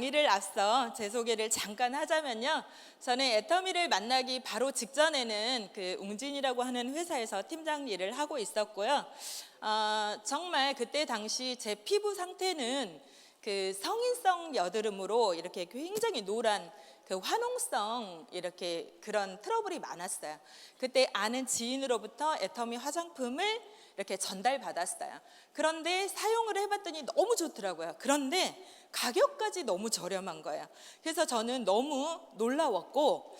강의를 앞서 제 소개를 잠깐 하자면요. 저는 애터미를 만나기 바로 직전에는 그 웅진이라고 하는 회사에서 팀장 일을 하고 있었고요. 정말 그때 당시 제 피부 상태는 그 성인성 여드름으로 이렇게 굉장히 노란 그 화농성 이렇게 그런 트러블이 많았어요. 그때 아는 지인으로부터 애터미 화장품을 이렇게 전달받았어요. 그런데 사용을 해봤더니 너무 좋더라고요. 그런데 가격까지 너무 저렴한 거예요. 그래서 저는 너무 놀라웠고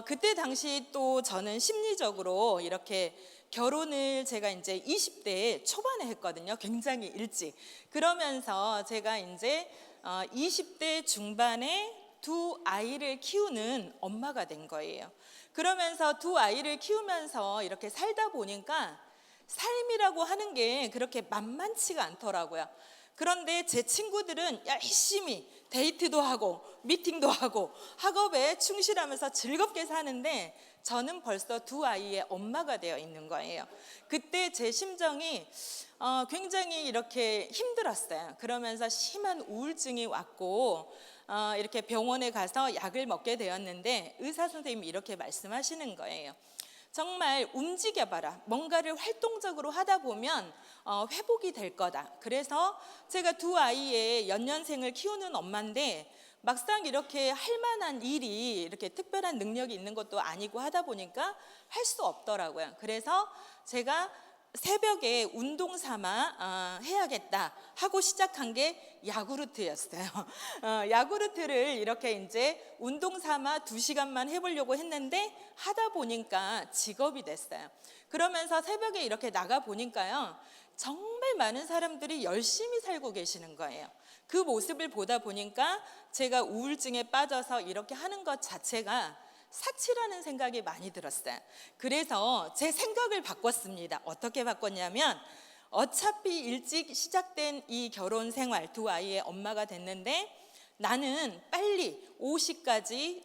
그때 당시 또 저는 심리적으로 이렇게 결혼을 제가 이제 20대 초반에 했거든요. 굉장히 일찍. 그러면서 제가 이제 20대 중반에 두 아이를 키우는 엄마가 된 거예요. 그러면서 두 아이를 키우면서 이렇게 살다 보니까 삶이라고 하는 게 그렇게 만만치가 않더라고요. 그런데 제 친구들은 열심히 데이트도 하고 미팅도 하고 학업에 충실하면서 즐겁게 사는데 저는 벌써 두 아이의 엄마가 되어 있는 거예요. 그때 제 심정이 굉장히 이렇게 힘들었어요. 그러면서 심한 우울증이 왔고 이렇게 병원에 가서 약을 먹게 되었는데 의사 선생님이 이렇게 말씀하시는 거예요. 정말 움직여봐라. 뭔가를 활동적으로 하다 보면 회복이 될 거다. 그래서 제가 두 아이의 연년생을 키우는 엄마인데 막상 이렇게 할 만한 일이 이렇게 특별한 능력이 있는 것도 아니고 하다 보니까 할 수 없더라고요. 그래서 제가 새벽에 운동 삼아 해야겠다 하고 시작한 게 야구르트였어요. 야구르트를 이렇게 이제 운동 삼아 2시간만 해보려고 했는데 하다 보니까 직업이 됐어요. 그러면서 새벽에 이렇게 나가 보니까요, 정말 많은 사람들이 열심히 살고 계시는 거예요. 그 모습을 보다 보니까 제가 우울증에 빠져서 이렇게 하는 것 자체가 사치라는 생각이 많이 들었어요. 그래서 제 생각을 바꿨습니다. 어떻게 바꿨냐면 어차피 일찍 시작된 이 결혼 생활, 두 아이의 엄마가 됐는데 나는 빨리 50까지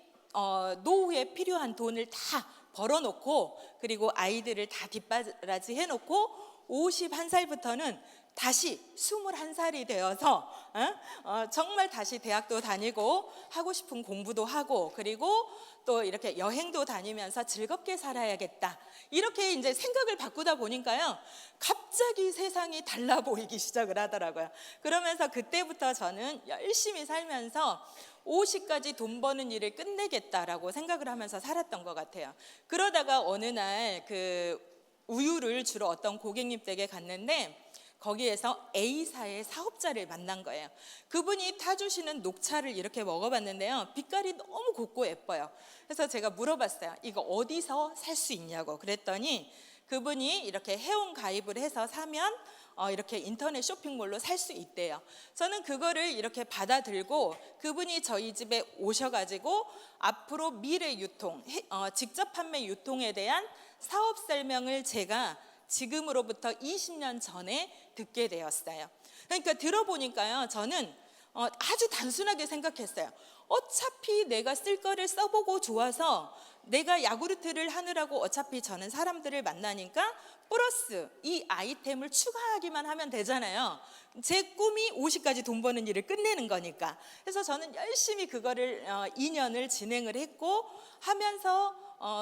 노후에 필요한 돈을 다 벌어놓고 그리고 아이들을 다 뒷바라지 해놓고 51살부터는 다시 21살이 되어서 정말 다시 대학도 다니고 하고 싶은 공부도 하고 그리고 또 이렇게 여행도 다니면서 즐겁게 살아야겠다. 이렇게 이제 생각을 바꾸다 보니까요, 갑자기 세상이 달라 보이기 시작을 하더라고요. 그러면서 그때부터 저는 열심히 살면서 50까지 돈 버는 일을 끝내겠다라고 생각을 하면서 살았던 것 같아요. 그러다가 어느 날 그 우유를 주러 어떤 고객님 댁에 갔는데 거기에서 A사의 사업자를 만난 거예요. 그분이 타주시는 녹차를 이렇게 먹어봤는데요, 빛깔이 너무 곱고 예뻐요. 그래서 제가 물어봤어요. 이거 어디서 살 수 있냐고. 그랬더니 그분이 이렇게 회원 가입을 해서 사면 이렇게 인터넷 쇼핑몰로 살 수 있대요. 저는 그거를 이렇게 받아들고 그분이 저희 집에 오셔가지고 앞으로 미래 유통, 직접 판매 유통에 대한 사업 설명을 제가 지금으로부터 20년 전에 듣게 되었어요. 그러니까 들어보니까요, 저는 아주 단순하게 생각했어요. 어차피 내가 쓸 거를 써보고 좋아서 내가 야구르트를 하느라고 어차피 저는 사람들을 만나니까 플러스 이 아이템을 추가하기만 하면 되잖아요. 제 꿈이 50까지 돈 버는 일을 끝내는 거니까. 그래서 저는 열심히 그거를 2년을 진행을 했고 하면서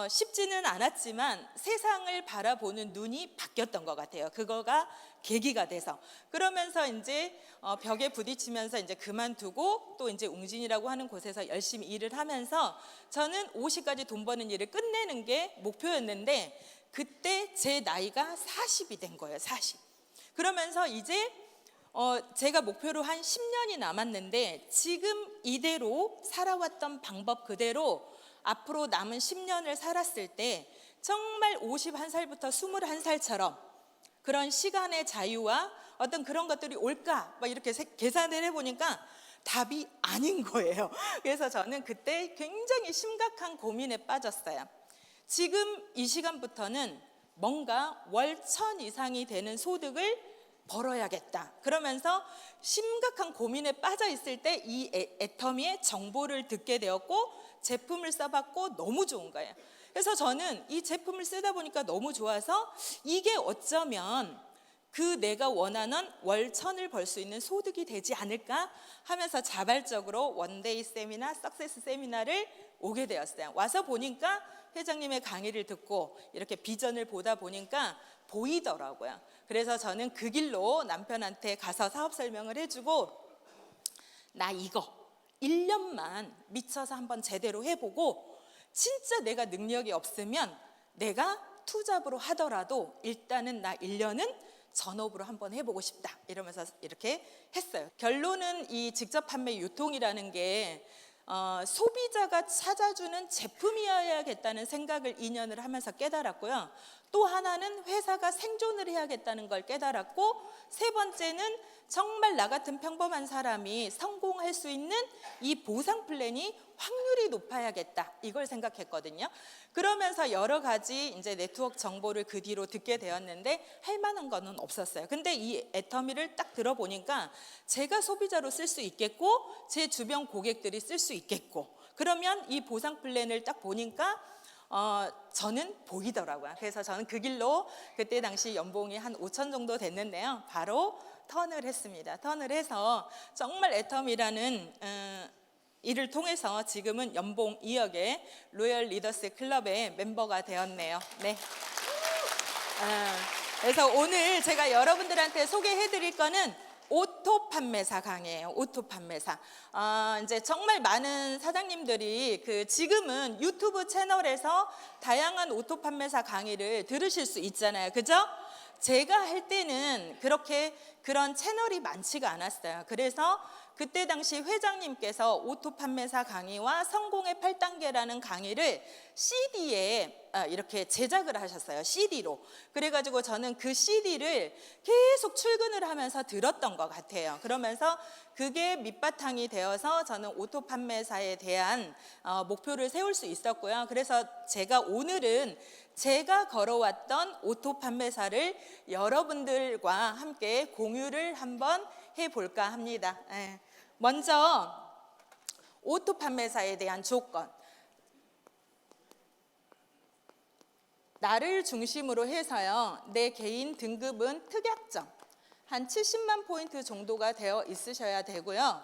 쉽지는 않았지만 세상을 바라보는 눈이 바뀌었던 것 같아요. 그거가 계기가 돼서. 그러면서 이제 벽에 부딪히면서 이제 그만두고 또 이제 웅진이라고 하는 곳에서 열심히 일을 하면서 저는 50까지 돈 버는 일을 끝내는 게 목표였는데 그때 제 나이가 40이 된 거예요. 40. 그러면서 이제 제가 목표로 한 10년이 남았는데 지금 이대로 살아왔던 방법 그대로 앞으로 남은 10년을 살았을 때 정말 51살부터 21살처럼 그런 시간의 자유와 어떤 그런 것들이 올까 막 이렇게 계산을 해보니까 답이 아닌 거예요. 그래서 저는 그때 굉장히 심각한 고민에 빠졌어요. 지금 이 시간부터는 뭔가 월 1,000 이상이 되는 소득을 벌어야겠다. 그러면서 심각한 고민에 빠져 있을 때 이 애터미의 정보를 듣게 되었고 제품을 써봤고 너무 좋은 거예요. 그래서 저는 이 제품을 쓰다 보니까 너무 좋아서 이게 어쩌면 그 내가 원하는 월 1,000을 벌 수 있는 소득이 되지 않을까 하면서 자발적으로 원데이 세미나, 석세스 세미나를 오게 되었어요. 와서 보니까 회장님의 강의를 듣고 이렇게 비전을 보다 보니까 보이더라고요. 그래서 저는 그 길로 남편한테 가서 사업 설명을 해주고, 나 이거 1년만 미쳐서 한번 제대로 해보고 진짜 내가 능력이 없으면 내가 투잡으로 하더라도 일단은 나 1년은 전업으로 한번 해보고 싶다 이러면서 이렇게 했어요. 결론은 이 직접 판매 유통이라는 게 소비자가 찾아주는 제품이어야겠다는 생각을 2년을 하면서 깨달았고요. 또 하나는 회사가 생존을 해야겠다는 걸 깨달았고, 세 번째는 정말 나 같은 평범한 사람이 성공할 수 있는 이 보상 플랜이 확률이 높아야겠다 이걸 생각했거든요. 그러면서 여러 가지 이제 네트워크 정보를 그 뒤로 듣게 되었는데 할 만한 거는 없었어요. 근데 이 애터미를 딱 들어보니까 제가 소비자로 쓸 수 있겠고 제 주변 고객들이 쓸 수 있겠고, 그러면 이 보상 플랜을 딱 보니까 저는 보이더라고요. 그래서 저는 그 길로 그때 당시 연봉이 한 5천 정도 됐는데요, 바로 턴을 했습니다. 턴을 해서 정말 애터미라는 이를 통해서 지금은 연봉 2억의 로열 리더스 클럽의 멤버가 되었네요. 네. 그래서 오늘 제가 여러분들한테 소개해드릴 거는 오토 판매사 강의예요. 오토 판매사. 이제 정말 많은 사장님들이 지금은 유튜브 채널에서 다양한 오토 판매사 강의를 들으실 수 있잖아요. 그죠? 제가 할 때는 그렇게 그런 채널이 많지가 않았어요. 그래서 그때 당시 회장님께서 오토 판매사 강의와 성공의 8단계라는 강의를 CD에 이렇게 제작을 하셨어요. CD로. 그래가지고 저는 그 CD를 계속 출근을 하면서 들었던 것 같아요. 그러면서 그게 밑바탕이 되어서 저는 오토 판매사에 대한 목표를 세울 수 있었고요. 그래서 제가 오늘은 제가 걸어왔던 오토 판매사를 여러분들과 함께 공유를 한번 해볼까 합니다. 먼저 오토 판매사에 대한 조건. 나를 중심으로 해서요, 내 개인 등급은 특약점 한 70만 포인트 정도가 되어 있으셔야 되고요.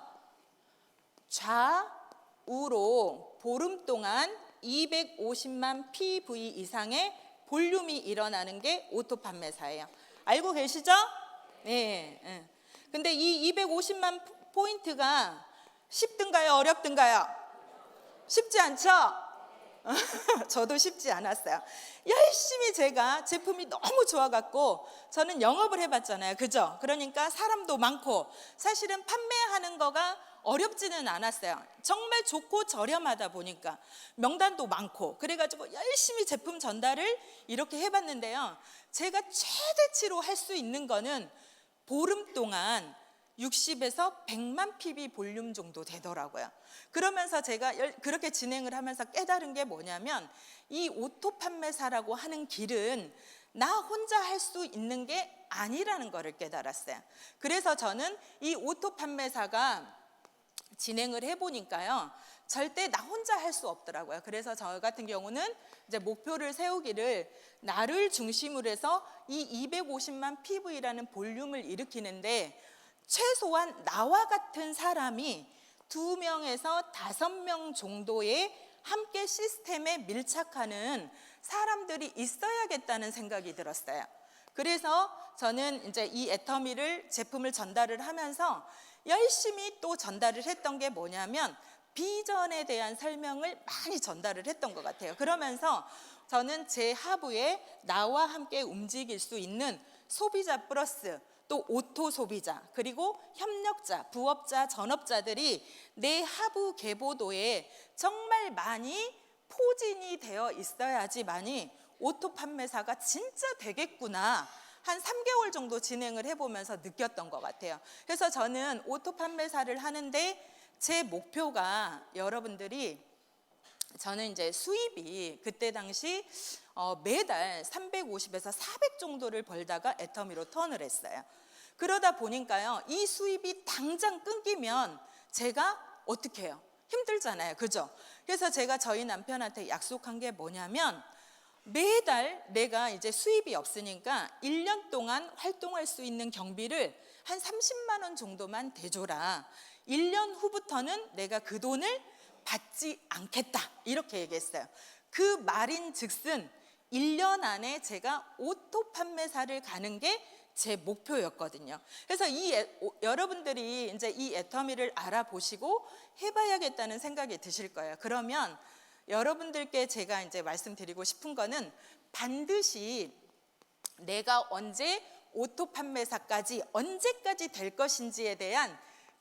좌우로 보름 동안 250만 PV 이상의 볼륨이 일어나는 게 오토 판매사예요. 알고 계시죠? 네. 근데 이 250만 포인트가 쉽든가요? 어렵든가요? 쉽지 않죠? 저도 쉽지 않았어요. 열심히 제가 제품이 너무 좋아갖고 저는 영업을 해봤잖아요. 그죠? 그러니까 사람도 많고 사실은 판매하는 거가 어렵지는 않았어요. 정말 좋고 저렴하다 보니까 명단도 많고 그래가지고 열심히 제품 전달을 이렇게 해봤는데요. 제가 최대치로 할 수 있는 거는 보름 동안 60에서 100만 PV 볼륨 정도 되더라고요. 그러면서 제가 그렇게 진행을 하면서 깨달은 게 뭐냐면 이 오토 판매사라고 하는 길은 나 혼자 할 수 있는 게 아니라는 거를 깨달았어요. 그래서 저는 이 오토 판매사가 진행을 해보니까요, 절대 나 혼자 할 수 없더라고요. 그래서 저 같은 경우는 이제 목표를 세우기를 나를 중심으로 해서 이 250만 PV라는 볼륨을 일으키는데 최소한 나와 같은 사람이 2명에서 5명 정도의 함께 시스템에 밀착하는 사람들이 있어야겠다는 생각이 들었어요. 그래서 저는 이제 이 애터미를 제품을 전달을 하면서 열심히 또 전달을 했던 게 뭐냐면 비전에 대한 설명을 많이 전달을 했던 것 같아요. 그러면서 저는 제 하부에 나와 함께 움직일 수 있는 소비자 플러스 또 오토 소비자 그리고 협력자, 부업자, 전업자들이 내 하부 계보도에 정말 많이 포진이 되어 있어야지만이 오토 판매사가 진짜 되겠구나. 한 3개월 정도 진행을 해보면서 느꼈던 것 같아요. 그래서 저는 오토 판매사를 하는데 제 목표가 여러분들이, 저는 이제 수입이 그때 당시 매달 350에서 400 정도를 벌다가 애터미로 턴을 했어요. 그러다 보니까요, 이 수입이 당장 끊기면 제가 어떻게 해요? 힘들잖아요. 그죠? 그래서 제가 저희 남편한테 약속한 게 뭐냐면 매달 내가 이제 수입이 없으니까 1년 동안 활동할 수 있는 경비를 한 30만 원 정도만 대줘라. 1년 후부터는 내가 그 돈을 받지 않겠다. 이렇게 얘기했어요. 그 말인 즉슨 1년 안에 제가 오토 판매사를 가는 게 제 목표였거든요. 그래서 여러분들이 이제 이 애터미를 알아보시고 해봐야겠다는 생각이 드실 거예요. 그러면 여러분들께 제가 이제 말씀드리고 싶은 거는 반드시 내가 언제 오토 판매사까지 언제까지 될 것인지에 대한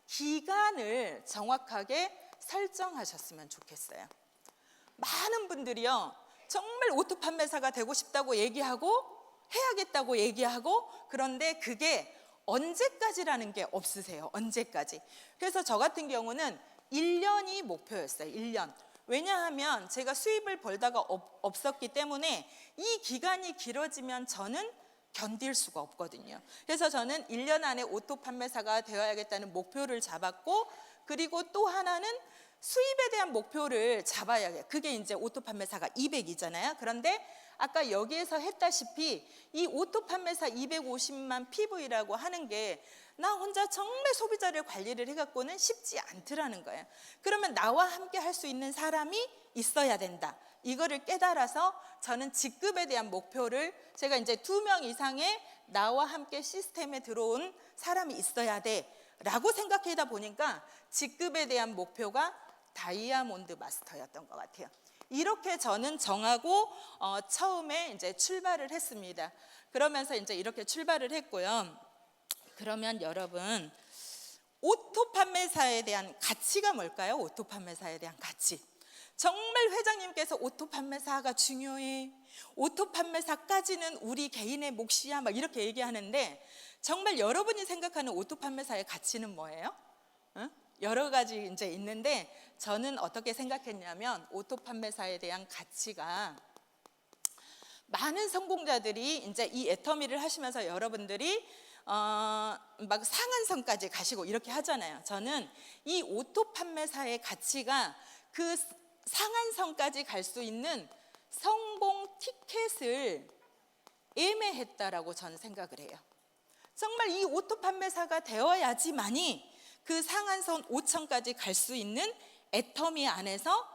기간을 정확하게 설정하셨으면 좋겠어요. 많은 분들이요, 정말 오토 판매사가 되고 싶다고 얘기하고 해야겠다고 얘기하고, 그런데 그게 언제까지라는 게 없으세요. 언제까지. 그래서 저 같은 경우는 1년이 목표였어요. 1년. 왜냐하면 제가 수입을 벌다가 없었기 때문에 이 기간이 길어지면 저는 견딜 수가 없거든요. 그래서 저는 1년 안에 오토 판매사가 되어야겠다는 목표를 잡았고, 그리고 또 하나는 수입에 대한 목표를 잡아야, 그게 이제 오토 판매사가 200이잖아요. 그런데 아까 여기에서 했다시피 이 오토 판매사 250만 PV라고 하는 게 나 혼자 정말 소비자를 관리를 해갖고는 쉽지 않더라는 거예요. 그러면 나와 함께 할 수 있는 사람이 있어야 된다. 이거를 깨달아서 저는 직급에 대한 목표를, 제가 이제 2명 이상의 나와 함께 시스템에 들어온 사람이 있어야 돼 라고 생각하다 보니까 직급에 대한 목표가 다이아몬드 마스터였던 것 같아요. 이렇게 저는 정하고 처음에 이제 출발을 했습니다. 그러면서 이제 이렇게 출발을 했고요. 그러면 여러분, 오토 판매사에 대한 가치가 뭘까요? 오토 판매사에 대한 가치. 정말 회장님께서 오토 판매사가 중요해, 오토 판매사까지는 우리 개인의 몫이야, 막 이렇게 얘기하는데, 정말 여러분이 생각하는 오토 판매사의 가치는 뭐예요? 여러 가지 이제 있는데, 저는 어떻게 생각했냐면 오토 판매사에 대한 가치가, 많은 성공자들이 이제 이 애터미를 하시면서 여러분들이 막 상한선까지 가시고 이렇게 하잖아요. 저는 이 오토 판매사의 가치가 그 상한선까지 갈 수 있는 성공 티켓을 애매했다라고 저는 생각을 해요. 정말 이 오토 판매사가 되어야지만이 그 상한선 5천까지 갈 수 있는 애터미 안에서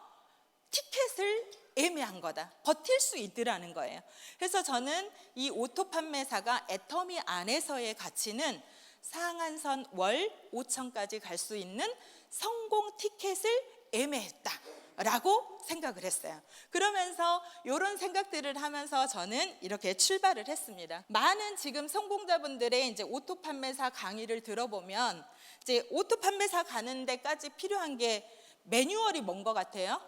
티켓을 애매한 거다, 버틸 수 있더라는 거예요. 그래서 저는 이 오토 판매사가 애터미 안에서의 가치는 상한선 월 5천까지 갈 수 있는 성공 티켓을 애매했다라고 생각을 했어요. 그러면서 이런 생각들을 하면서 저는 이렇게 출발을 했습니다. 많은 지금 성공자분들의 이제 오토 판매사 강의를 들어보면 이제 오토 판매사 가는 데까지 필요한 게 매뉴얼이 뭔 것 같아요?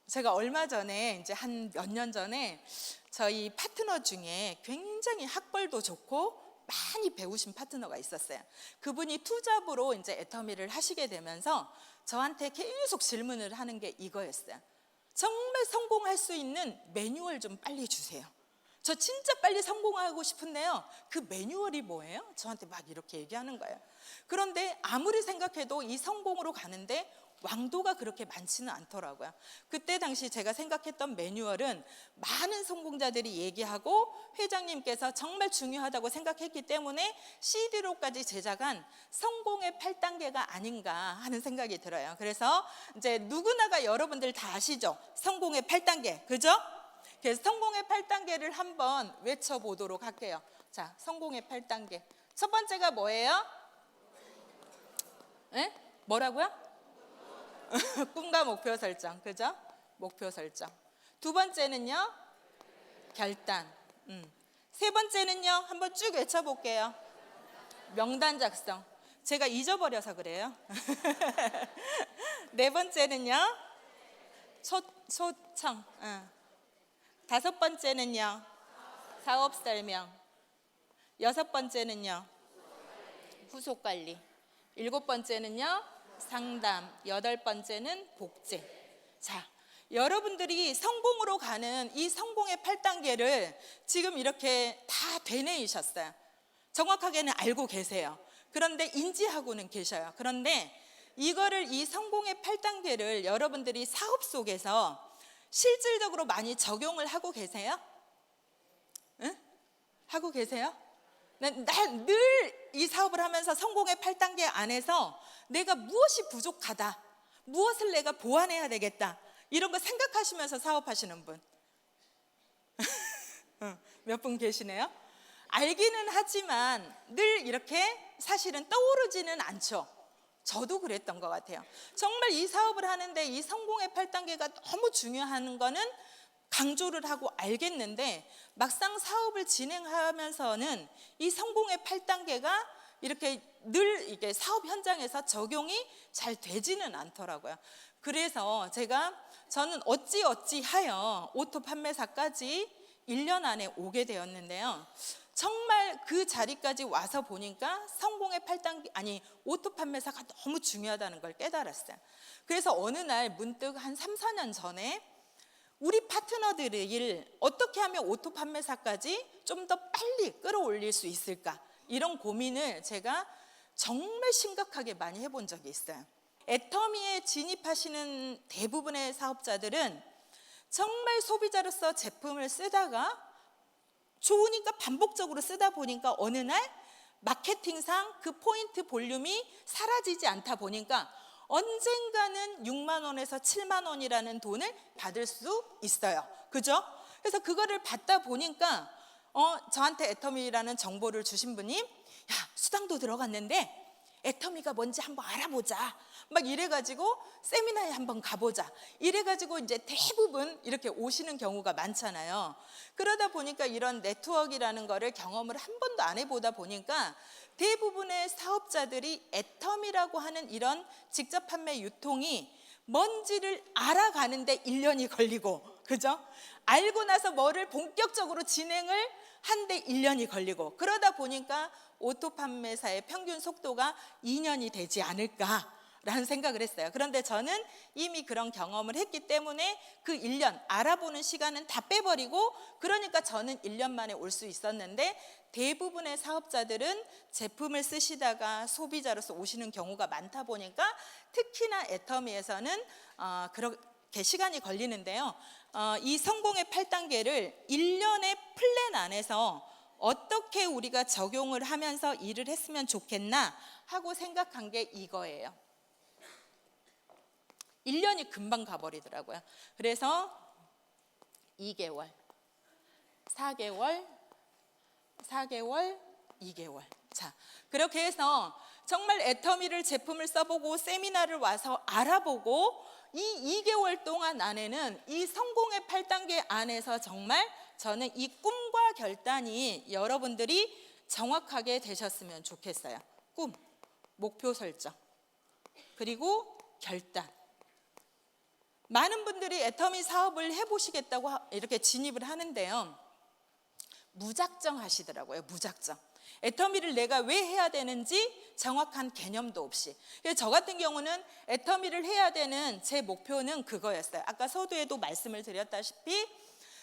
제가 얼마 전에 이제 한 몇 년 전에 저희 파트너 중에 굉장히 학벌도 좋고 많이 배우신 파트너가 있었어요. 그분이 투잡으로 이제 애터미를 하시게 되면서 저한테 계속 질문을 하는 게 이거였어요. 정말 성공할 수 있는 매뉴얼 좀 빨리 주세요. 저 진짜 빨리 성공하고 싶은데요, 그 매뉴얼이 뭐예요? 저한테 막 이렇게 얘기하는 거예요. 그런데 아무리 생각해도 이 성공으로 가는데 왕도가 그렇게 많지는 않더라고요. 그때 당시 제가 생각했던 매뉴얼은 많은 성공자들이 얘기하고 회장님께서 정말 중요하다고 생각했기 때문에 CD로까지 제작한 성공의 8단계가 아닌가 하는 생각이 들어요. 그래서 이제 누구나가 여러분들 다 아시죠? 성공의 8단계, 그죠? 그래서 성공의 8단계를 한번 외쳐보도록 할게요. 자, 성공의 8단계. 첫 번째가 뭐예요? 네? 뭐라고요? 꿈과 목표 설정, 그죠? 목표 설정. 두 번째는요, 결단. 세 번째는요, 한번 쭉 외쳐볼게요. 명단 작성. 제가 잊어버려서 그래요. 네 번째는요, 초청. 다섯 번째는요, 사업 설명. 여섯 번째는요, 후속 관리. 일곱 번째는요, 상담. 여덟 번째는 복제. 자, 여러분들이 성공으로 가는 이 성공의 8단계를 지금 이렇게 다 되뇌이셨어요. 정확하게는 알고 계세요. 그런데 인지하고는 계셔요. 그런데 이거를, 이 성공의 8단계를 여러분들이 사업 속에서 실질적으로 많이 적용을 하고 계세요? 응? 하고 계세요? 늘 이 사업을 하면서 성공의 8단계 안에서 내가 무엇이 부족하다, 무엇을 내가 보완해야 되겠다, 이런 거 생각하시면서 사업하시는 분 몇 분 계시네요. 알기는 하지만 늘 이렇게 사실은 떠오르지는 않죠. 저도 그랬던 것 같아요. 정말 이 사업을 하는데 이 성공의 8단계가 너무 중요한 거는 강조를 하고 알겠는데, 막상 사업을 진행하면서는 이 성공의 8단계가 이렇게 늘 이게 사업 현장에서 적용이 잘 되지는 않더라고요. 그래서 저는 어찌하여 오토 판매사까지 1년 안에 오게 되었는데요. 정말 그 자리까지 와서 보니까 성공의 8단계, 아니 오토 판매사가 너무 중요하다는 걸 깨달았어요. 그래서 어느 날 문득 한 3, 4년 전에 우리 파트너들을 어떻게 하면 오토 판매사까지 좀 더 빨리 끌어올릴 수 있을까, 이런 고민을 제가 정말 심각하게 많이 해본 적이 있어요. 애터미에 진입하시는 대부분의 사업자들은 정말 소비자로서 제품을 쓰다가 좋으니까 반복적으로 쓰다 보니까 어느 날 마케팅상 그 포인트 볼륨이 사라지지 않다 보니까 언젠가는 6만 원에서 7만 원이라는 돈을 받을 수 있어요. 그죠? 그래서 그거를 받다 보니까 저한테 애터미라는 정보를 주신 분이, 야, 수당도 들어갔는데 애터미가 뭔지 한번 알아보자, 막 이래가지고 세미나에 한번 가보자, 이래가지고 이제 대부분 이렇게 오시는 경우가 많잖아요. 그러다 보니까 이런 네트워크라는 거를 경험을 한 번도 안 해보다 보니까 대부분의 사업자들이 애터미라고 하는 이런 직접 판매 유통이 뭔지를 알아가는데 1년이 걸리고, 그죠? 알고 나서 뭐를 본격적으로 진행을 한데 1년이 걸리고, 그러다 보니까 오토 판매사의 평균 속도가 2년이 되지 않을까라는 생각을 했어요. 그런데 저는 이미 그런 경험을 했기 때문에 그 1년 알아보는 시간은 다 빼버리고, 그러니까 저는 1년 만에 올 수 있었는데 대부분의 사업자들은 제품을 쓰시다가 소비자로서 오시는 경우가 많다 보니까 특히나 애터미에서는 그렇게 시간이 걸리는데요. 이 성공의 8단계를 1년의 플랜 안에서 어떻게 우리가 적용을 하면서 일을 했으면 좋겠나 하고 생각한 게 이거예요. 1년이 금방 가버리더라고요. 그래서 2개월, 4개월, 2개월. 자, 그렇게 해서 정말 애터미를 제품을 써보고 세미나를 와서 알아보고 이 2개월 동안 안에는 이 성공의 8단계 안에서 정말 저는 이 꿈과 결단이 여러분들이 정확하게 되셨으면 좋겠어요. 꿈, 목표 설정, 그리고 결단. 많은 분들이 애터미 사업을 해보시겠다고 이렇게 진입을 하는데요, 무작정 하시더라고요. 무작정. 애터미를 내가 왜 해야 되는지 정확한 개념도 없이. 저 같은 경우는 애터미를 해야 되는 제 목표는 그거였어요. 아까 서두에도 말씀을 드렸다시피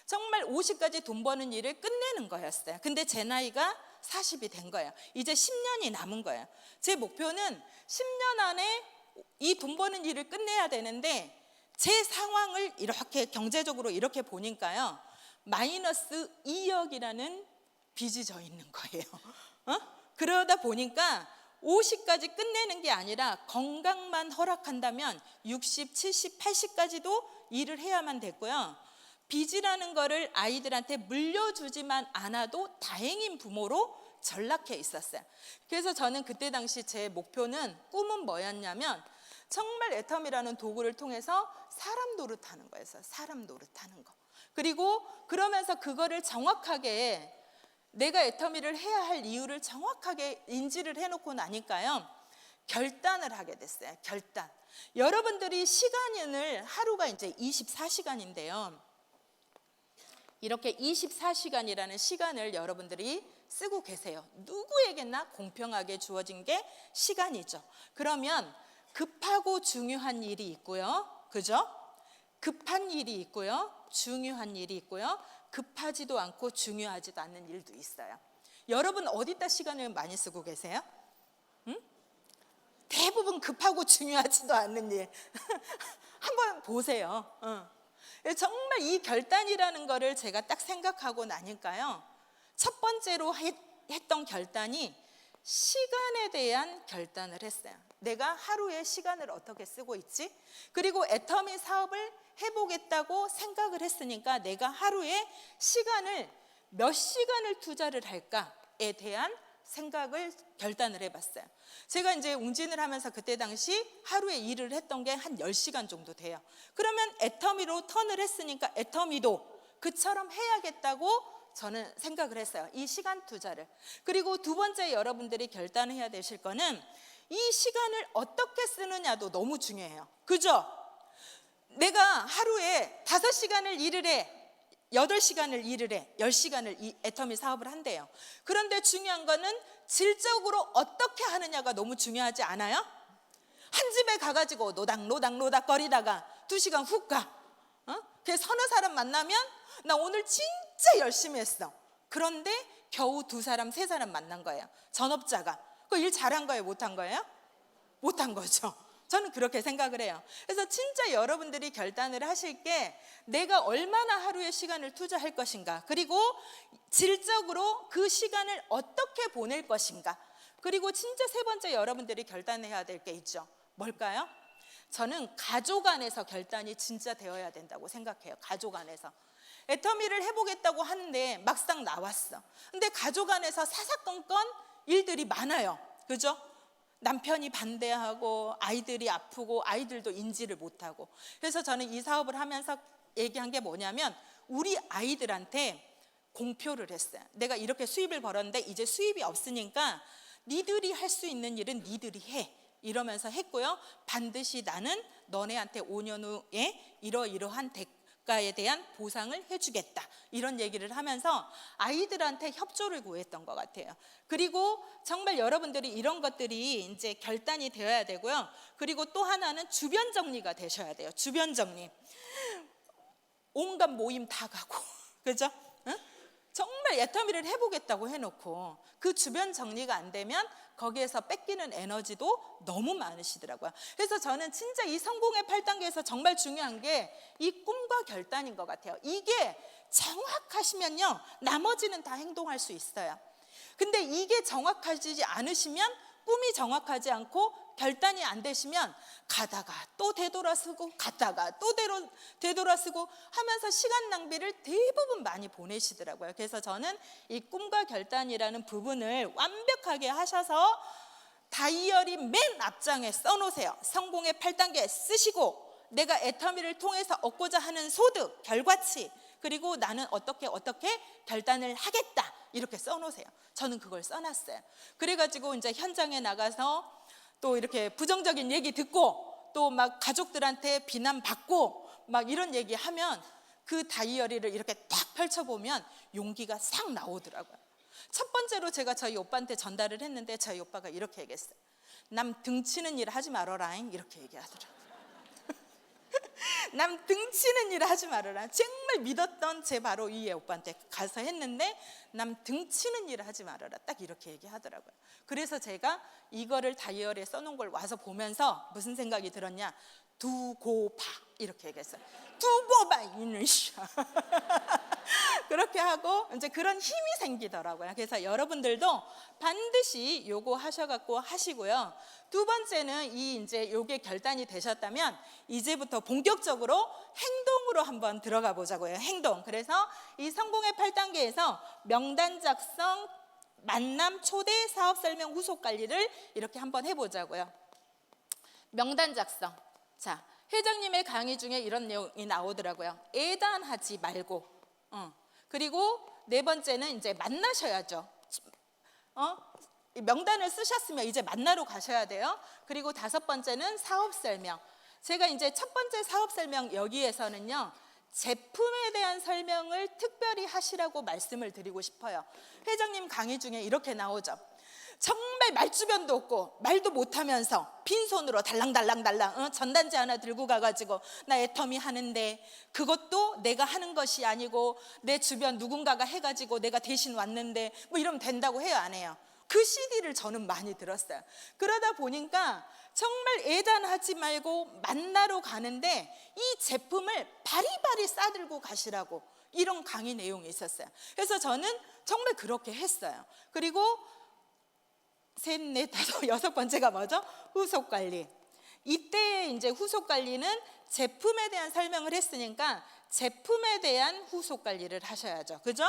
정말 50까지 돈 버는 일을 끝내는 거였어요. 근데 제 나이가 40이 된 거예요. 이제 10년이 남은 거예요. 제 목표는 10년 안에 이 돈 버는 일을 끝내야 되는데, 제 상황을 이렇게 경제적으로 이렇게 보니까요, 마이너스 2억이라는 빚이 져 있는 거예요. 그러다 보니까 50까지 끝내는 게 아니라 건강만 허락한다면 60, 70, 80까지도 일을 해야만 됐고요. 빚이라는 거를 아이들한테 물려주지만 않아도 다행인 부모로 전락해 있었어요. 그래서 저는 그때 당시 제 목표는, 꿈은 뭐였냐면 정말 애터미라는 도구를 통해서 사람 노릇하는 거였어요. 사람 노릇하는 거. 그리고 그러면서 그거를 정확하게, 내가 애터미를 해야 할 이유를 정확하게 인지를 해놓고 나니까요, 결단을 하게 됐어요. 결단. 여러분들이 시간을 하루가 이제 24시간인데요. 이렇게 24시간이라는 시간을 여러분들이 쓰고 계세요. 누구에게나 공평하게 주어진 게 시간이죠. 그러면 급하고 중요한 일이 있고요. 그죠? 급한 일이 있고요. 중요한 일이 있고요. 급하지도 않고 중요하지도 않는 일도 있어요. 여러분 어디다 시간을 많이 쓰고 계세요? 응? 대부분 급하고 중요하지도 않는 일. 한번 보세요. 정말 이 결단이라는 거를 제가 딱 생각하고 나니까요, 첫 번째로 했던 결단이 시간에 대한 결단을 했어요. 내가 하루에 시간을 어떻게 쓰고 있지? 그리고 애터미 사업을 해보겠다고 생각을 했으니까 내가 하루에 시간을 몇 시간을 투자를 할까에 대한 생각을 결단을 해봤어요. 제가 이제 웅진을 하면서 그때 당시 하루에 일을 했던 게 한 10시간 정도 돼요. 그러면 애터미로 턴을 했으니까 애터미도 그처럼 해야겠다고 저는 생각을 했어요. 이 시간 투자를. 그리고 두 번째 여러분들이 결단해야 되실 거는 이 시간을 어떻게 쓰느냐도 너무 중요해요. 그죠? 내가 하루에 5시간을 일을 해, 8시간을 일을 해, 10시간을 이 애터미 사업을 한대요. 그런데 중요한 거는 질적으로 어떻게 하느냐가 너무 중요하지 않아요? 한 집에 가가지고 노닥노닥 거리다가 2시간 훅 가. 그 서너 사람 만나면 나 오늘 진짜 열심히 했어. 그런데 겨우 2사람, 3사람 만난 거예요. 전업자가. 그 일 잘한 거예요? 못한 거예요? 못한 거죠. 저는 그렇게 생각을 해요. 그래서 진짜 여러분들이 결단을 하실 게 내가 얼마나 하루에 시간을 투자할 것인가, 그리고 질적으로 그 시간을 어떻게 보낼 것인가, 그리고 진짜 세 번째 여러분들이 결단해야 될 게 있죠. 뭘까요? 저는 가족 안에서 결단이 진짜 되어야 된다고 생각해요. 가족 안에서. 애터미를 해보겠다고 하는데 막상 나왔어. 근데 가족 안에서 사사건건 일들이 많아요. 그죠? 남편이 반대하고 아이들이 아프고 아이들도 인지를 못하고. 그래서 저는 이 사업을 하면서 얘기한 게 뭐냐면 우리 아이들한테 공표를 했어요. 내가 이렇게 수입을 벌었는데 이제 수입이 없으니까 니들이 할 수 있는 일은 니들이 해, 이러면서 했고요. 반드시 나는 너네한테 5년 후에 이러이러한 대가에 대한 보상을 해주겠다, 이런 얘기를 하면서 아이들한테 협조를 구했던 것 같아요. 그리고 정말 여러분들이 이런 것들이 이제 결단이 되어야 되고요. 그리고 또 하나는 주변 정리가 되셔야 돼요. 주변 정리. 온갖 모임 다 가고 그죠? 응? 정말 애터미를 해보겠다고 해놓고 그 주변 정리가 안 되면 거기에서 뺏기는 에너지도 너무 많으시더라고요. 그래서 저는 진짜 이 성공의 8단계에서 정말 중요한 게 이 꿈과 결단인 것 같아요. 이게 정확하시면요, 나머지는 다 행동할 수 있어요. 근데 이게 정확하지 않으시면, 꿈이 정확하지 않고 결단이 안 되시면 가다가 또 되돌아서고 갔다가 또 되돌아서고 하면서 시간 낭비를 대부분 많이 보내시더라고요. 그래서 저는 이 꿈과 결단이라는 부분을 완벽하게 하셔서 다이어리 맨 앞장에 써놓으세요. 성공의 8단계 쓰시고 내가 애터미를 통해서 얻고자 하는 소득, 결과치, 그리고 나는 어떻게 결단을 하겠다, 이렇게 써놓으세요. 저는 그걸 써놨어요. 그래가지고 이제 현장에 나가서 또 이렇게 부정적인 얘기 듣고 또 막 가족들한테 비난받고 막 이런 얘기하면 그 다이어리를 이렇게 딱 펼쳐보면 용기가 싹 나오더라고요. 첫 번째로 제가 저희 오빠한테 전달을 했는데 저희 오빠가 이렇게 얘기했어요. 남 등치는 일 하지 말아라잉, 이렇게 얘기하더라고요. 남 등치는 일을 하지 말아라. 정말 믿었던 제 바로 이 오빠한테 가서 했는데 남 등치는 일을 하지 말아라, 딱 이렇게 얘기하더라고요. 그래서 제가 이거를 다이어리에 써놓은 걸 와서 보면서 무슨 생각이 들었냐, 두고 봐, 이렇게 얘기했어요. 두고 봐 이놈. 그렇게 하고 이제 그런 힘이 생기더라고요. 그래서 여러분들도 반드시 요거 하셔갖고 하시고요. 두 번째는 이제 요게 결단이 되셨다면 이제부터 본격적으로 행동으로 한번 들어가 보자고요. 행동. 그래서 이 성공의 8단계에서 명단 작성, 만남, 초대, 사업 설명, 후속 관리를 이렇게 한번 해보자고요. 명단 작성. 자, 회장님의 강의 중에 이런 내용이 나오더라고요. 애단하지 말고. 그리고 네 번째는 이제 만나셔야죠. 명단을 쓰셨으면 이제 만나러 가셔야 돼요. 그리고 다섯 번째는 사업 설명. 제가 이제 첫 번째 사업 설명 여기에서는요, 제품에 대한 설명을 특별히 하시라고 말씀을 드리고 싶어요. 회장님 강의 중에 이렇게 나오죠. 정말 말주변도 없고 말도 못하면서 빈손으로 달랑달랑 전단지 하나 들고 가가지고 나 애터미 하는데 그것도 내가 하는 것이 아니고 내 주변 누군가가 해가지고 내가 대신 왔는데 뭐 이러면 된다고 해요, 안 해요? 그 CD를 저는 많이 들었어요. 그러다 보니까 정말 애단하지 말고 만나러 가는데 이 제품을 바리바리 싸들고 가시라고 이런 강의 내용이 있었어요. 그래서 저는 정말 그렇게 했어요. 그리고 셋, 넷, 다섯, 여섯 번째가 뭐죠? 후속 관리. 이때 이제 후속 관리는 제품에 대한 설명을 했으니까 제품에 대한 후속 관리를 하셔야죠. 그죠?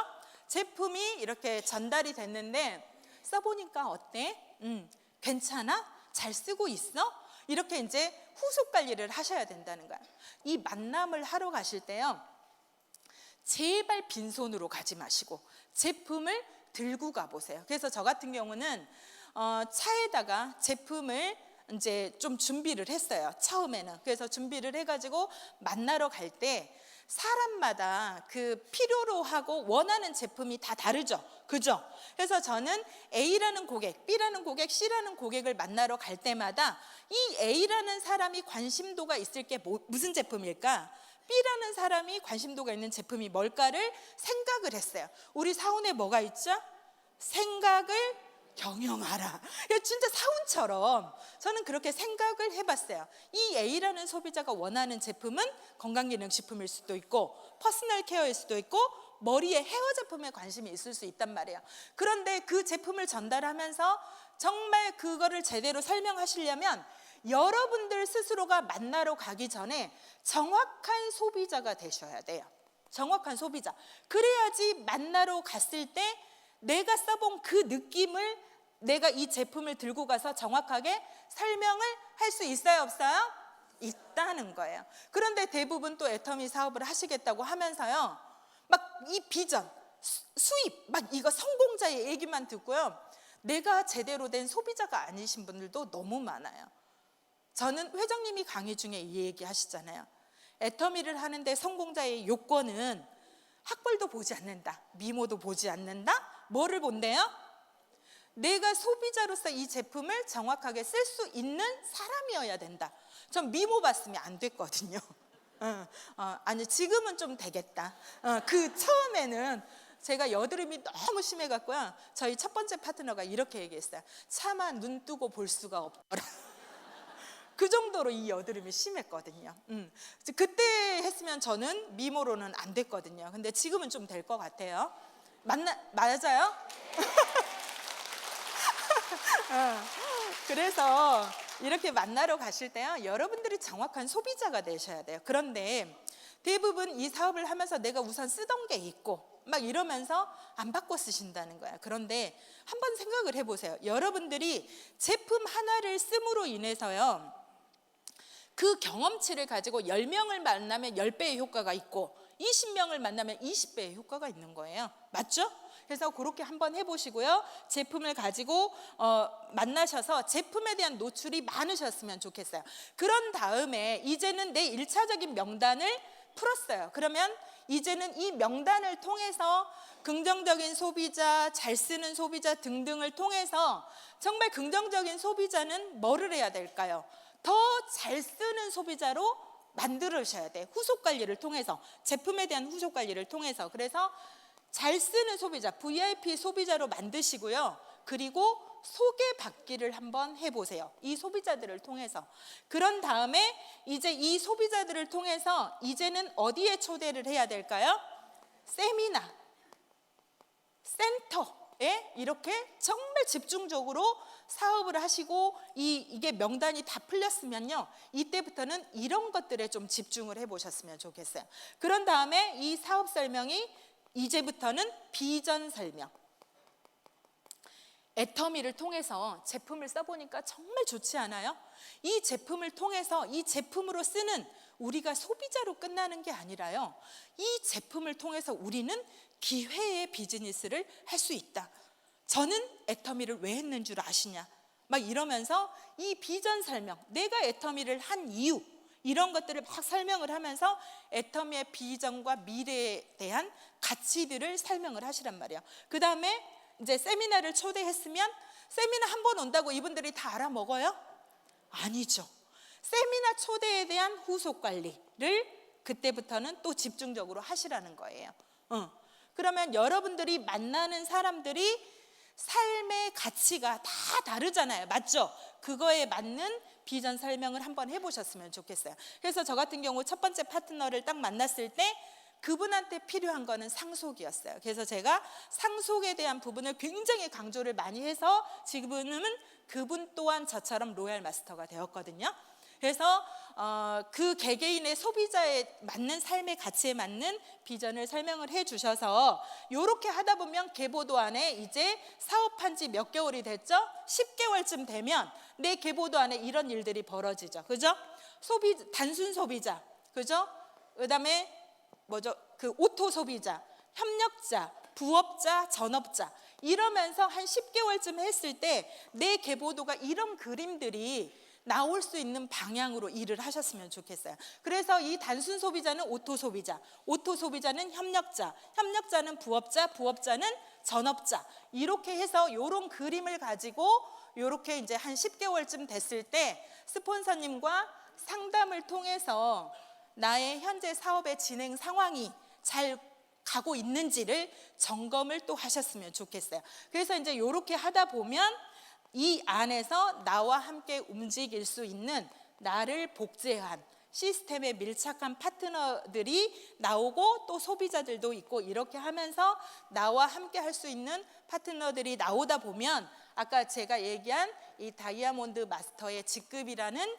제품이 이렇게 전달이 됐는데 써보니까 어때? 괜찮아? 잘 쓰고 있어? 이렇게 이제 후속 관리를 하셔야 된다는 거야. 이 만남을 하러 가실 때요, 제발 빈손으로 가지 마시고 제품을 들고 가보세요. 그래서 저 같은 경우는 차에다가 제품을 이제 좀 준비를 했어요. 처음에는. 그래서 준비를 해가지고 만나러 갈 때 사람마다 그 필요로 하고 원하는 제품이 다 다르죠. 그죠? 그래서 저는 A라는 고객, B라는 고객, C라는 고객을 만나러 갈 때마다 이 A라는 사람이 관심도가 있을 게 무슨 제품일까? B라는 사람이 관심도가 있는 제품이 뭘까를 생각을 했어요. 우리 사원에 뭐가 있죠? 생각을 경영하라. 진짜 사운처럼 저는 그렇게 생각을 해봤어요. 이 A라는 소비자가 원하는 제품은 건강기능식품일 수도 있고 퍼스널 케어일 수도 있고 머리에 헤어 제품에 관심이 있을 수 있단 말이에요. 그런데 그 제품을 전달하면서 정말 그거를 제대로 설명하시려면 여러분들 스스로가 만나러 가기 전에 정확한 소비자가 되셔야 돼요. 정확한 소비자. 그래야지 만나러 갔을 때 내가 써본 그 느낌을 내가 이 제품을 들고 가서 정확하게 설명을 할 수 있어요, 없어요? 있다는 거예요. 그런데 대부분 또 애터미 사업을 하시겠다고 하면서요, 막 이 비전, 수입, 막 이거 성공자의 얘기만 듣고요, 내가 제대로 된 소비자가 아니신 분들도 너무 많아요. 저는 회장님이 강의 중에 이 얘기 하시잖아요. 애터미를 하는데 성공자의 요건은 학벌도 보지 않는다, 미모도 보지 않는다, 뭐를 본대요? 내가 소비자로서 이 제품을 정확하게 쓸 수 있는 사람이어야 된다. 전 미모 봤으면 안 됐거든요. 아니 지금은 좀 되겠다. 그 처음에는 제가 여드름이 너무 심해갖고요, 저희 첫 번째 파트너가 이렇게 얘기했어요. 차마 눈 뜨고 볼 수가 없더라. 그 정도로 이 여드름이 심했거든요. 그때 했으면 저는 미모로는 안 됐거든요. 근데 지금은 좀 될 것 같아요. 맞아요? 그래서 이렇게 만나러 가실 때요, 여러분들이 정확한 소비자가 되셔야 돼요. 그런데 대부분 이 사업을 하면서 내가 우선 쓰던 게 있고 막 이러면서 안 바꿔 쓰신다는 거야. 그런데 한번 생각을 해보세요. 여러분들이 제품 하나를 씀으로 인해서요, 그 경험치를 가지고 10명을 만나면 10배의 효과가 있고 20명을 만나면 20배의 효과가 있는 거예요. 맞죠? 그래서 그렇게 한번 해보시고요, 제품을 가지고 만나셔서 제품에 대한 노출이 많으셨으면 좋겠어요. 그런 다음에 이제는 내 1차적인 명단을 풀었어요. 그러면 이제는 이 명단을 통해서 긍정적인 소비자, 잘 쓰는 소비자 등등을 통해서 정말 긍정적인 소비자는 뭐를 해야 될까요? 더 잘 쓰는 소비자로 만들으셔야 돼. 후속 관리를 통해서, 제품에 대한 후속 관리를 통해서. 그래서 잘 쓰는 소비자, VIP 소비자로 만드시고요. 그리고 소개받기를 한번 해보세요. 이 소비자들을 통해서. 그런 다음에 이제 이 소비자들을 통해서 이제는 어디에 초대를 해야 될까요? 세미나, 센터에 이렇게 정말 집중적으로 사업을 하시고 이게 명단이 다 풀렸으면요, 이때부터는 이런 것들에 좀 집중을 해보셨으면 좋겠어요. 그런 다음에 이 사업 설명이 이제부터는 비전 설명. 애터미를 통해서 제품을 써보니까 정말 좋지 않아요? 이 제품을 통해서 이 제품으로 쓰는 우리가 소비자로 끝나는 게 아니라요, 이 제품을 통해서 우리는 기회의 비즈니스를 할 수 있다. 저는 애터미를 왜 했는 줄 아시냐? 막 이러면서 이 비전 설명, 내가 애터미를 한 이유, 이런 것들을 막 설명을 하면서 애터미의 비전과 미래에 대한 가치들을 설명을 하시란 말이에요. 그 다음에 이제 세미나를 초대했으면 세미나 한 번 온다고 이분들이 다 알아먹어요? 아니죠. 세미나 초대에 대한 후속 관리를 그때부터는 또 집중적으로 하시라는 거예요. 그러면 여러분들이 만나는 사람들이 삶의 가치가 다 다르잖아요. 맞죠? 그거에 맞는 비전 설명을 한번 해보셨으면 좋겠어요. 그래서 저 같은 경우 첫 번째 파트너를 딱 만났을 때 그분한테 필요한 거는 상속이었어요. 그래서 제가 상속에 대한 부분을 굉장히 강조를 많이 해서 지금은 그분 또한 저처럼 로얄 마스터가 되었거든요. 그래서 그 개개인의 소비자에 맞는 삶의 가치에 맞는 비전을 설명을 해주셔서 이렇게 하다 보면 계보도 안에 이제 사업한 지 몇 개월이 됐죠? 10개월쯤 되면 내 계보도 안에 이런 일들이 벌어지죠. 그죠? 단순 소비자, 그죠? 그다음에 뭐죠? 그 오토 소비자, 협력자, 부업자, 전업자 이러면서 한 10개월쯤 했을 때 내 계보도가 이런 그림들이 나올 수 있는 방향으로 일을 하셨으면 좋겠어요. 그래서 이 단순 소비자는 오토 소비자, 오토 소비자는 협력자, 협력자는 부업자, 부업자는 전업자 이렇게 해서 이런 그림을 가지고 이렇게 이제 한 10개월쯤 됐을 때 스폰서님과 상담을 통해서 나의 현재 사업의 진행 상황이 잘 가고 있는지를 점검을 또 하셨으면 좋겠어요. 그래서 이제 이렇게 하다 보면 이 안에서 나와 함께 움직일 수 있는 나를 복제한 시스템에 밀착한 파트너들이 나오고 또 소비자들도 있고 이렇게 하면서 나와 함께 할 수 있는 파트너들이 나오다 보면 아까 제가 얘기한 이 다이아몬드 마스터의 직급이라는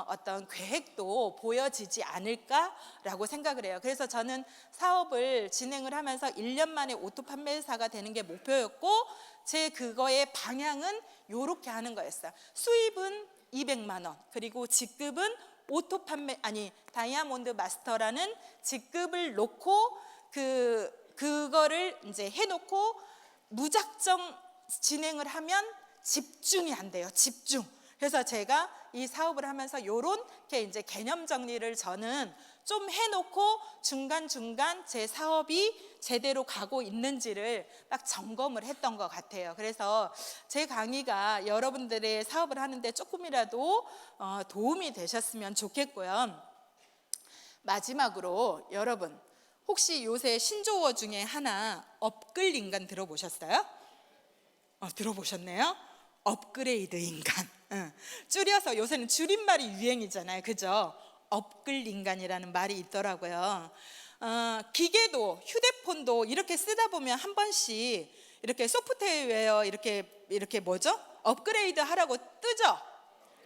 어떤 계획도 보여지지 않을까라고 생각을 해요. 그래서 저는 사업을 진행을 하면서 1년 만에 오토 판매사가 되는 게 목표였고 제 그거의 방향은 이렇게 하는 거였어요. 수입은 200만 원 그리고 직급은 오토 판매 다이아몬드 마스터라는 직급을 놓고 그거를 이제 해놓고 무작정 진행을 하면 집중이 안 돼요. 집중. 그래서 제가 이 사업을 하면서 요렇게 이제 개념 정리를 저는 좀 해놓고 중간중간 제 사업이 제대로 가고 있는지를 딱 점검을 했던 것 같아요. 그래서 제 강의가 여러분들의 사업을 하는데 조금이라도 도움이 되셨으면 좋겠고요. 마지막으로 여러분 혹시 요새 신조어 중에 하나 업글 인간 들어보셨어요? 들어보셨네요? 업그레이드 인간. 줄여서 요새는 줄임말이 유행이잖아요. 그죠? 업글 인간이라는 말이 있더라고요. 기계도 휴대폰도 이렇게 쓰다 보면 한 번씩 이렇게 소프트웨어 이렇게 뭐죠? 업그레이드 하라고 뜨죠?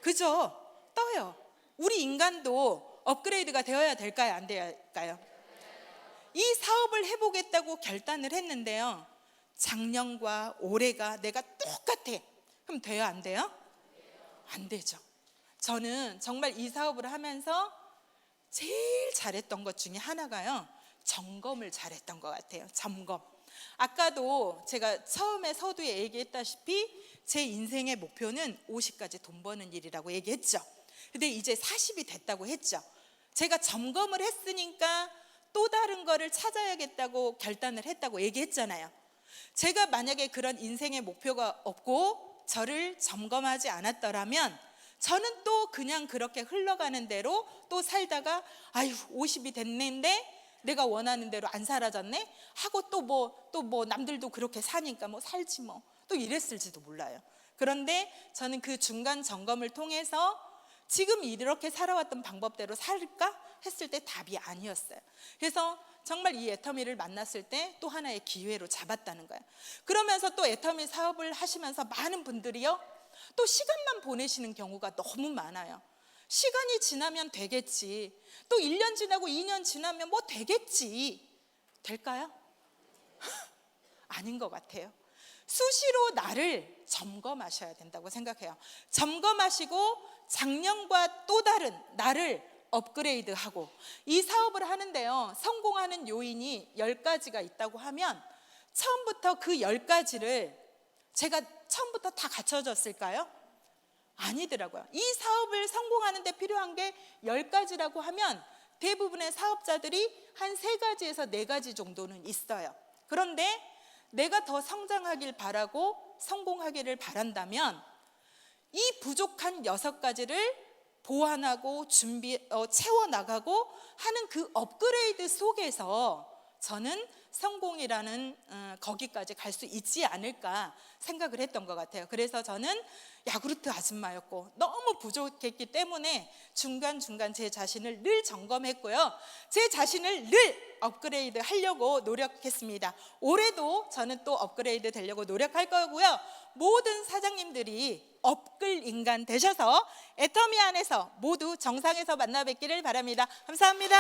그죠? 떠요. 우리 인간도 업그레이드가 되어야 될까요? 안 될까요? 이 사업을 해보겠다고 결단을 했는데요. 작년과 올해가 내가 똑같아. 그럼 돼요? 안 돼요? 안 되죠. 저는 정말 이 사업을 하면서 제일 잘했던 것 중에 하나가요. 점검을 잘했던 것 같아요. 점검. 아까도 제가 처음에 서두에 얘기했다시피 제 인생의 목표는 50까지 돈 버는 일이라고 얘기했죠. 근데 이제 40이 됐다고 했죠. 제가 점검을 했으니까 또 다른 거를 찾아야겠다고 결단을 했다고 얘기했잖아요. 제가 만약에 그런 인생의 목표가 없고 저를 점검하지 않았더라면 저는 또 그냥 그렇게 흘러가는 대로 또 살다가 아유 50이 됐는데 내가 원하는 대로 안 살아졌네 하고 또 뭐 남들도 그렇게 사니까 뭐 살지 뭐 또 이랬을지도 몰라요. 그런데 저는 그 중간 점검을 통해서 지금 이렇게 살아왔던 방법대로 살까 했을 때 답이 아니었어요. 그래서 정말 이 애터미를 만났을 때 또 하나의 기회로 잡았다는 거예요. 그러면서 또 애터미 사업을 하시면서 많은 분들이요 또 시간만 보내시는 경우가 너무 많아요. 시간이 지나면 되겠지. 또 1년 지나고 2년 지나면 뭐 되겠지. 될까요? 아닌 것 같아요. 수시로 나를 점검하셔야 된다고 생각해요. 점검하시고 작년과 또 다른 나를 업그레이드하고 이 사업을 하는데요. 성공하는 요인이 10가지가 있다고 하면 처음부터 그 10가지를 제가 처음부터 다 갖춰졌을까요? 아니더라고요. 이 사업을 성공하는 데 필요한 게 10가지라고 하면 대부분의 사업자들이 한 3가지에서 4가지 정도는 있어요. 그런데 내가 더 성장하길 바라고 성공하기를 바란다면 이 부족한 6가지를 보완하고 채워나가고 하는 그 업그레이드 속에서 저는 성공이라는 거기까지 갈 수 있지 않을까 생각을 했던 것 같아요. 그래서 저는 야구르트 아줌마였고 너무 부족했기 때문에 중간중간 제 자신을 늘 점검했고요. 제 자신을 늘 업그레이드 하려고 노력했습니다. 올해도 저는 또 업그레이드 되려고 노력할 거고요. 모든 사장님들이 업글 인간 되셔서 애터미 안에서 모두 정상에서 만나 뵙기를 바랍니다. 감사합니다.